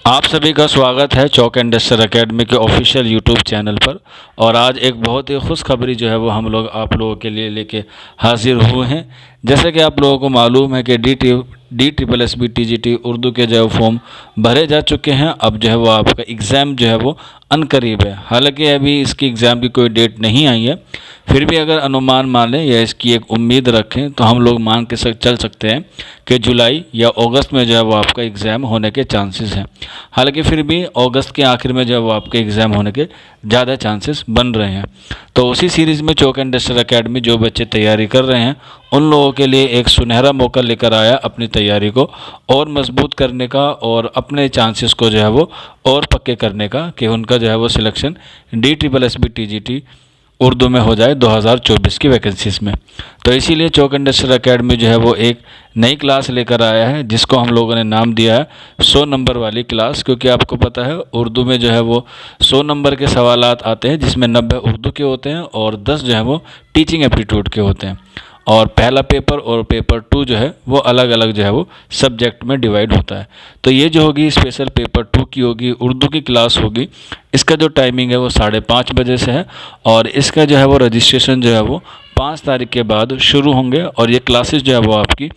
आप सभी का स्वागत है चौक इंडस्ट्रियल एकेडमी के ऑफिशियल यूट्यूब चैनल पर। और आज एक बहुत ही खुशखबरी जो है वो हम लोग आप लोगों के लिए लेके हाजिर हुए हैं। जैसे कि आप लोगों को मालूम है कि DSSB TGT उर्दू के जो है फॉर्म भरे जा चुके हैं। अब जो है वो आपका एग्ज़ाम जो है वो अनकरीब है। हालांकि अभी इसकी एग्ज़ाम की कोई डेट नहीं आई है, फिर भी अगर अनुमान मान लें या इसकी एक उम्मीद रखें तो हम लोग मान के चल सकते हैं कि जुलाई या अगस्त में जो है वो आपका एग्ज़ाम होने के चांसेस हैं। हालांकि फिर भी अगस्त के आखिर में जो है वो आपके एग्ज़ाम होने के ज़्यादा चांसेस बन रहे हैं। तो उसी सीरीज़ में चौक इंडस्ट्रियल एकेडमी जो बच्चे तैयारी कर रहे हैं उन लोगों के लिए एक सुनहरा मौका लेकर आया अपनी तैयारी को और मजबूत करने का और अपने चांसेस को जो है वो और पक्के करने का कि उनका जो है वो सिलेक्शन DSSB TGT उर्दू में हो जाए 2024 की वैकेंसीज में। तो इसीलिए चौक इंडस्ट्रियल एकेडमी जो है वो एक नई क्लास लेकर आया है जिसको हम लोगों ने नाम दिया है 100 नंबर वाली क्लास। क्योंकि आपको पता है उर्दू में जो है वो 100 नंबर के सवालात आते हैं जिसमें 90 उर्दू के होते हैं और 10 जो है वो टीचिंग एप्टीट्यूड के होते हैं। और पहला पेपर और पेपर 2 जो है वो अलग अलग जो है वो सब्जेक्ट में डिवाइड होता है। तो ये जो होगी स्पेशल पेपर 2 की होगी, उर्दू की क्लास होगी। इसका जो टाइमिंग है वो 5:30 बजे से है और इसका जो है वो रजिस्ट्रेशन जो है वो 5 तारीख के बाद शुरू होंगे। और ये क्लासेस जो है वो आपकी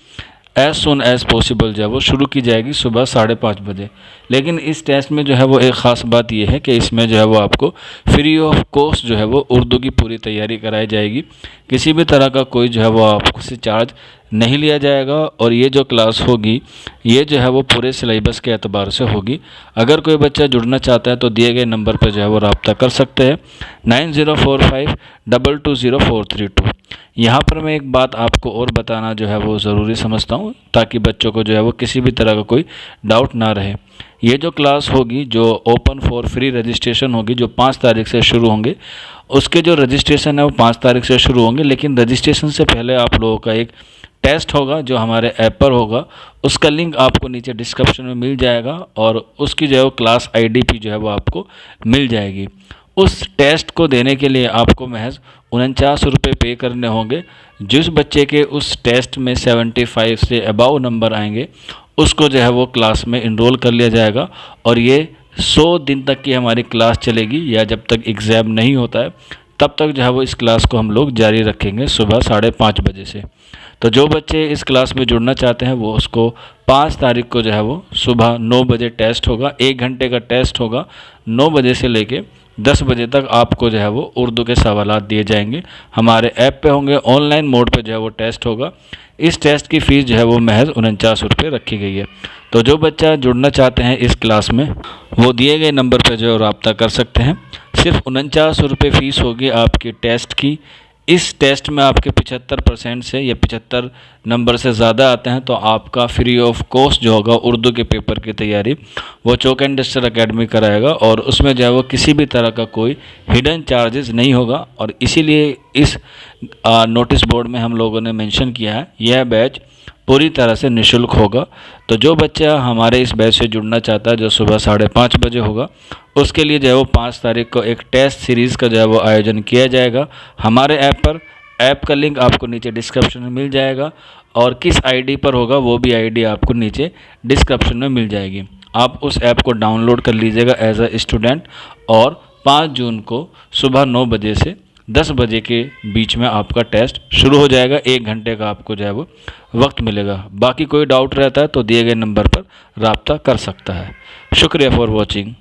एज़ सुन एज़ पॉसिबल जो है वो शुरू की जाएगी सुबह 5:30 बजे। लेकिन इस टेस्ट में जो है वो एक ख़ास बात ये है कि इसमें जो है वो आपको फ्री ऑफ कॉस्ट जो है वो उर्दू की पूरी तैयारी कराई जाएगी। किसी भी तरह का कोई जो है वो आपको से चार्ज नहीं लिया जाएगा। और ये जो क्लास होगी ये जो है वो पूरे सिलेबस के एतबार से होगी। अगर कोई बच्चा जुड़ना चाहता है तो दिए गए नंबर पर जो है वो रब्ता कर सकते हैं 9045220432। यहाँ पर मैं एक बात आपको और बताना जो है वो ज़रूरी समझता हूँ ताकि बच्चों को जो है वो किसी भी तरह का कोई डाउट ना रहे। ये जो क्लास होगी जो ओपन फॉर फ्री रजिस्ट्रेशन होगी जो 5 तारीख से शुरू होंगे, उसके जो रजिस्ट्रेशन है वो 5 तारीख से शुरू होंगे। लेकिन रजिस्ट्रेशन से पहले आप लोगों का एक टेस्ट होगा जो हमारे ऐप पर होगा। उसका लिंक आपको नीचे डिस्क्रिप्शन में मिल जाएगा और उसकी जो है वो क्लास IDP जो है वो आपको मिल जाएगी। उस टेस्ट को देने के लिए आपको महज 49 रुपये पे करने होंगे। जिस बच्चे के उस टेस्ट में 75 से अबाव नंबर आएंगे उसको जो है वो क्लास में इनरोल कर लिया जाएगा। और ये 100 दिन तक की हमारी क्लास चलेगी या जब तक एग्ज़ाम नहीं होता है तब तक जो है वो इस क्लास को हम लोग जारी रखेंगे सुबह 5:30 बजे से। तो जो बच्चे इस क्लास में जुड़ना चाहते हैं वो उसको 5 तारीख को जो है वो सुबह 9 बजे टेस्ट होगा। 1 घंटे का टेस्ट होगा। 9 बजे से लेके 10 बजे तक आपको जो है वो उर्दू के सवालात दिए जाएंगे। हमारे ऐप पे होंगे, ऑनलाइन मोड पे जो है वो टेस्ट होगा। इस टेस्ट की फ़ीस जो है वो महज 49 रुपये रखी गई है। तो जो बच्चा जुड़ना चाहते हैं इस क्लास में वो दिए गए नंबर पर जो है रब्ता कर सकते हैं। सिर्फ 49 रुपये फ़ीस होगी आपकी टेस्ट की। इस टेस्ट में आपके 75% से या 75 नंबर से ज़्यादा आते हैं तो आपका फ्री ऑफ कॉस्ट जो होगा उर्दू के पेपर की तैयारी वो चौक इंडस्ट्रियल एकेडमी कराएगा। और उसमें जो है वो किसी भी तरह का कोई हिडन चार्जेस नहीं होगा। और इसीलिए इस नोटिस बोर्ड में हम लोगों ने मेंशन किया है यह बैच पूरी तरह से निःशुल्क होगा। तो जो बच्चा हमारे इस बैच से जुड़ना चाहता है जो सुबह 5:30 बजे होगा उसके लिए जो है वो 5 तारीख को एक टेस्ट सीरीज़ का जो है वो आयोजन किया जाएगा हमारे ऐप पर। ऐप का लिंक आपको नीचे डिस्क्रिप्शन में मिल जाएगा और किस ID पर होगा वो भी ID आपको नीचे डिस्क्रिप्शन में मिल जाएगी। आप उस ऐप को डाउनलोड कर लीजिएगा एज अ स्टूडेंट। और 5 जून को सुबह 9 बजे से 10 बजे के बीच में आपका टेस्ट शुरू हो जाएगा। 1 घंटे का आपको जो है वो वक्त मिलेगा। बाकी कोई डाउट रहता है तो दिए गए नंबर पर रब्ता कर सकता है। शुक्रिया फॉर वॉचिंग।